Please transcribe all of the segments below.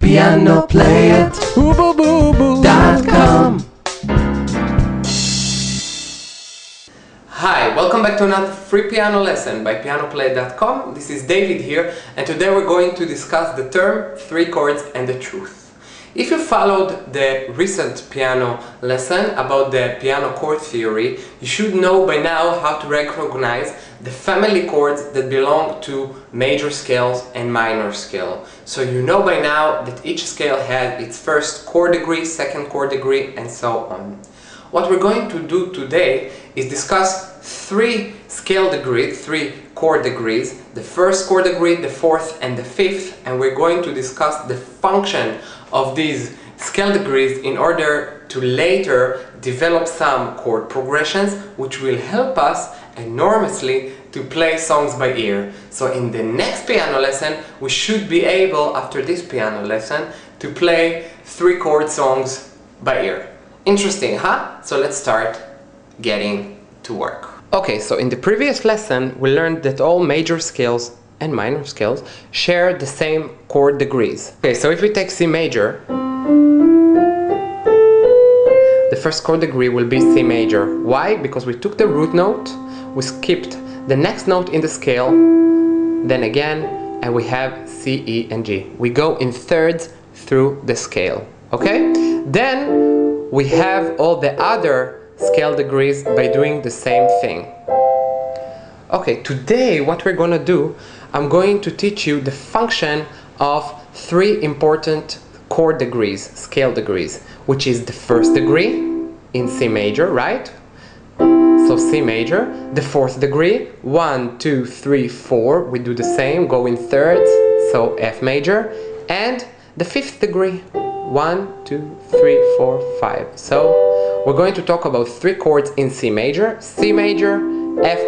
Piano-Play-It.com. Hi, welcome back to another free piano lesson by Piano-Play-It.com. This is David here, and today we're going to discuss the term 3 chords and the truth. If you followed the recent piano lesson about the piano chord theory, you should know by now how to recognize the family chords that belong to major scales and minor scale. So you know by now that each scale has its first chord degree, second chord degree, and so on. What we're going to do today is discuss 3 scale degrees, 3 chord degrees, the first chord degree, the fourth and the fifth, and we're going to discuss the function of these scale degrees in order to later develop some chord progressions which will help us enormously to play songs by ear. So in the next piano lesson we should be able, after this piano lesson, to play 3 chord songs by ear. Interesting, huh? So let's start getting to work. Okay, so in the previous lesson we learned that all major scales and minor scales share the same chord degrees. Okay, so if we take C major, the first chord degree will be C major. Why? Because we took the root note, we skipped the next note in the scale, then again, and we have C, E, and G. We go in thirds through the scale, okay? Then we have all the other scale degrees by doing the same thing. Okay, today what we're gonna do, I'm going to teach you the function of 3 important chord degrees, scale degrees, which is the first degree in C major, right? So C major, the fourth degree, 1, 2, 3, 4, we do the same, go in thirds, so F major, and the fifth degree, 1, 2, 3, 4, 5. So we're going to talk about 3 chords in C major, F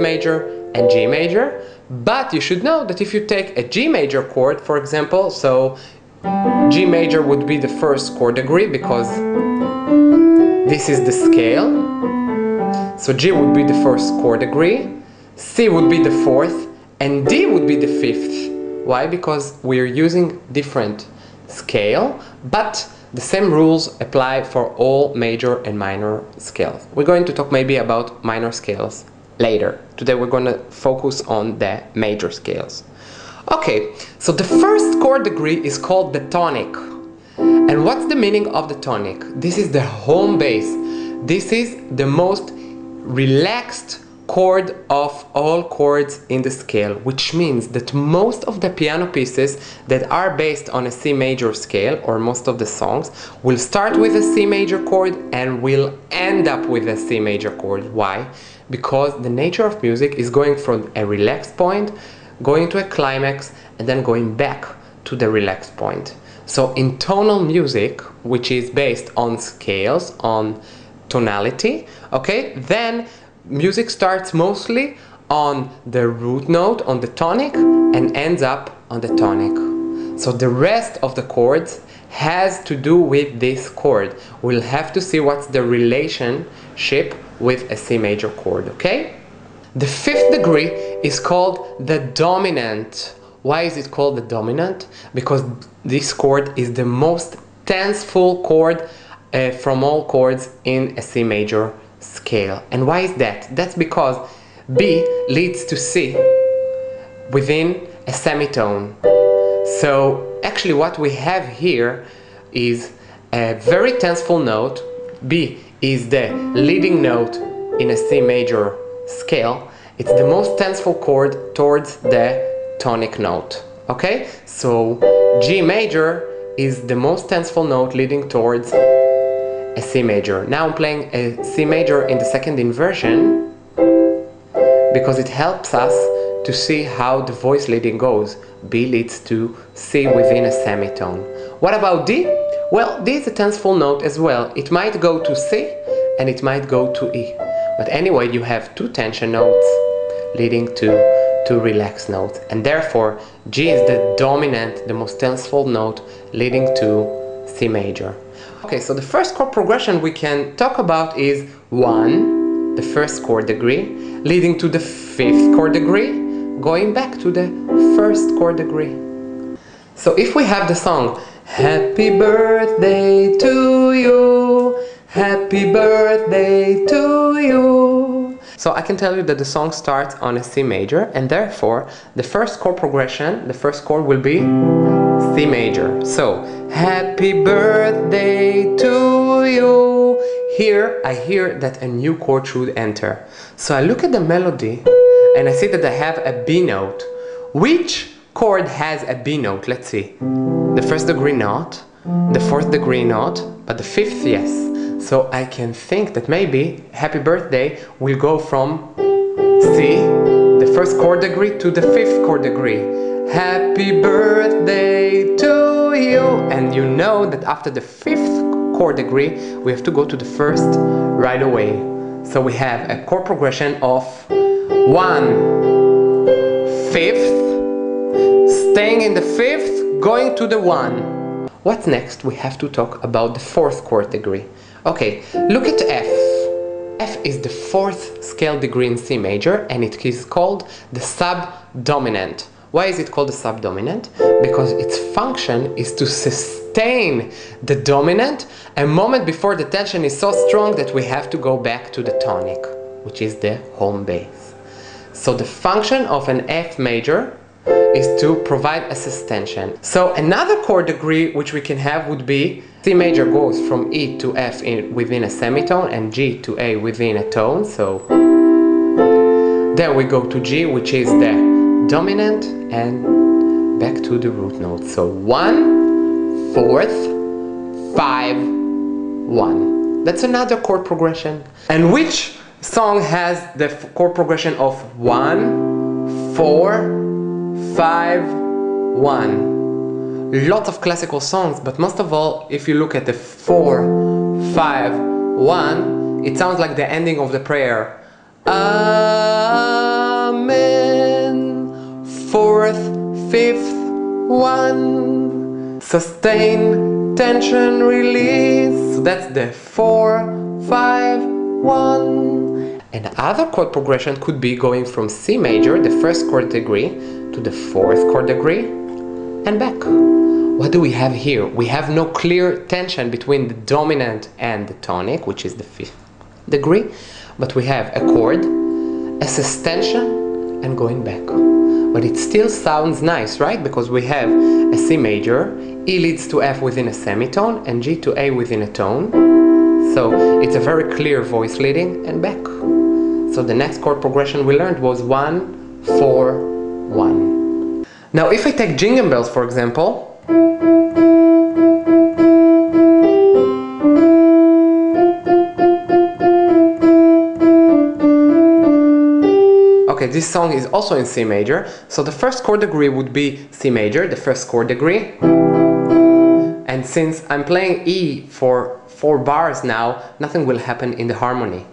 major, and G major. But you should know that if you take a G major chord, for example, so G major would be the first chord degree because this is the scale. So G would be the first chord degree, C would be the fourth, and D would be the fifth. Why? Because we're using different scale, but the same rules apply for all major and minor scales. We're going to talk maybe about minor scales later. Today we're going to focus on the major scales. Okay, so the first chord degree is called the tonic. And what's the meaning of the tonic? This is the home base. This is the most relaxed chord of all chords in the scale, which means that most of the piano pieces that are based on a C major scale, or most of the songs, will start with a C major chord and will end up with a C major chord. Why? Because the nature of music is going from a relaxed point, going to a climax, and then going back to the relaxed point. So in tonal music, which is based on scales, on tonality, okay, then music starts mostly on the root note, on the tonic, and ends up on the tonic. So the rest of the chords has to do with this chord. We'll have to see what's the relationship with a C major chord, okay? The fifth degree is called the dominant. Why is it called the dominant? Because this chord is the most tenseful chord from all chords in a C major scale. And why is that? That's because B leads to C within a semitone. So actually what we have here is a very tenseful note. B is the leading note in a C major scale. It's the most tenseful chord towards the tonic note. Okay? So G major is the most tenseful note leading towards a C major. Now I'm playing a C major in the second inversion because it helps us to see how the voice leading goes. B leads to C within a semitone. What about D? Well, D is a tenseful note as well. It might go to C and it might go to E. But anyway, you have 2 tension notes leading to 2 relaxed notes. And therefore, G is the dominant, the most tenseful note leading to C major. Okay, so the first chord progression we can talk about is 1, the first chord degree, leading to the 5th chord degree, going back to the 1st chord degree. So if we have the song Happy birthday to you, happy birthday to you. So I can tell you that the song starts on a C major, and therefore the first chord progression, the first chord will be C major. So happy birthday to you. Here I hear that a new chord should enter. So I look at the melody and I see that I have a B note. Which chord has a B note? Let's see. The first degree not, the fourth degree not, but the fifth yes. So I can think that maybe happy birthday will go from C, the first chord degree, to the fifth chord degree. Happy birthday to you. And you know that after the fifth chord degree, we have to go to the first right away. So we have a chord progression of 1, fifth, staying in the fifth, going to the 1. What's next? We have to talk about the fourth chord degree. Okay, look at F. F is the fourth scale degree in C major, and it is called the subdominant. Why is it called the subdominant? Because its function is to sustain the dominant a moment before the tension is so strong that we have to go back to the tonic, which is the home base. So the function of an F major is to provide a sustention. So another chord degree which we can have would be C major goes from E to F within a semitone and G to A within a tone. So there we go to G, which is the dominant, and back to the root note. So 1, 4th, 5, 1. That's another chord progression. And which song has the chord progression of 1, 4, 5, 1? Lots of classical songs, but most of all, if you look at the 4, 5, 1, it sounds like the ending of the prayer. Amen. 4th, 5th, 1. Sustain, tension, release. So that's the 4, 5, 1. And other chord progression could be going from C major, the first chord degree, to the fourth chord degree, and back. What do we have here? We have no clear tension between the dominant and the tonic, which is the fifth degree, but we have a chord, a sustension, and going back. But it still sounds nice, right? Because we have a C major, E leads to F within a semitone, and G to A within a tone. So it's a very clear voice leading and back. So the next chord progression we learned was 1, 4, 1. Now if I take Jingle Bells, for example, okay, this song is also in C major, so the first chord degree would be C major, the first chord degree. And since I'm playing E for 4 bars now, nothing will happen in the harmony.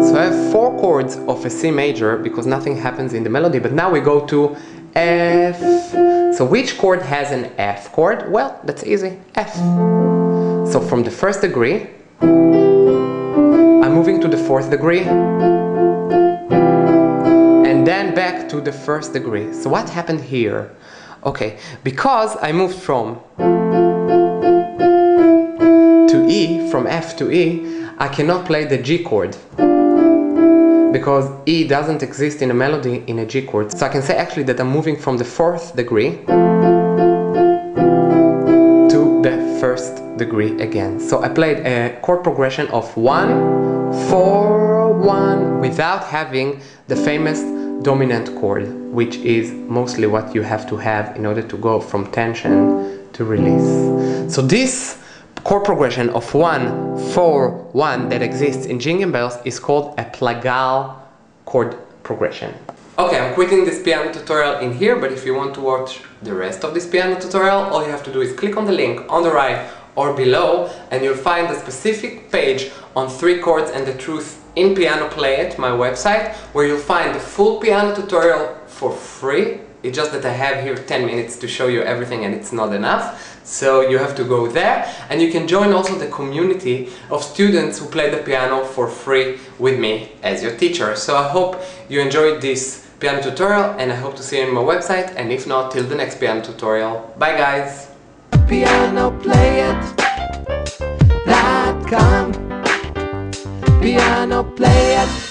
So I have 4 chords of a C major because nothing happens in the melody, but now we go to F. So which chord has an F chord? Well, that's easy, F. So from the first degree, I'm moving to the 4th degree, and then back to the 1st degree. So what happened here? Okay, because I moved from to E, from F to E, I cannot play the G chord, because E doesn't exist in a melody in a G chord. So I can say actually that I'm moving from the 4th degree to the 1st degree again. So I played a chord progression of 1, 4, 1 without having the famous dominant chord, which is mostly what you have to have in order to go from tension to release. So this chord progression of 1, 4, 1 that exists in Jingle Bells is called a plagal chord progression. Okay, I'm quitting this piano tutorial in here, but if you want to watch the rest of this piano tutorial, all you have to do is click on the link on the right or below, and you'll find a specific page on 3 chords and the truth in Piano-Play-It, my website, where you'll find the full piano tutorial for free. It's just that I have here 10 minutes to show you everything and it's not enough. So you have to go there, and you can join also the community of students who play the piano for free with me as your teacher. So I hope you enjoyed this piano tutorial, and I hope to see you on my website, and if not, till the next piano tutorial. Bye guys! Piano-Play-It.com Piano-Play-It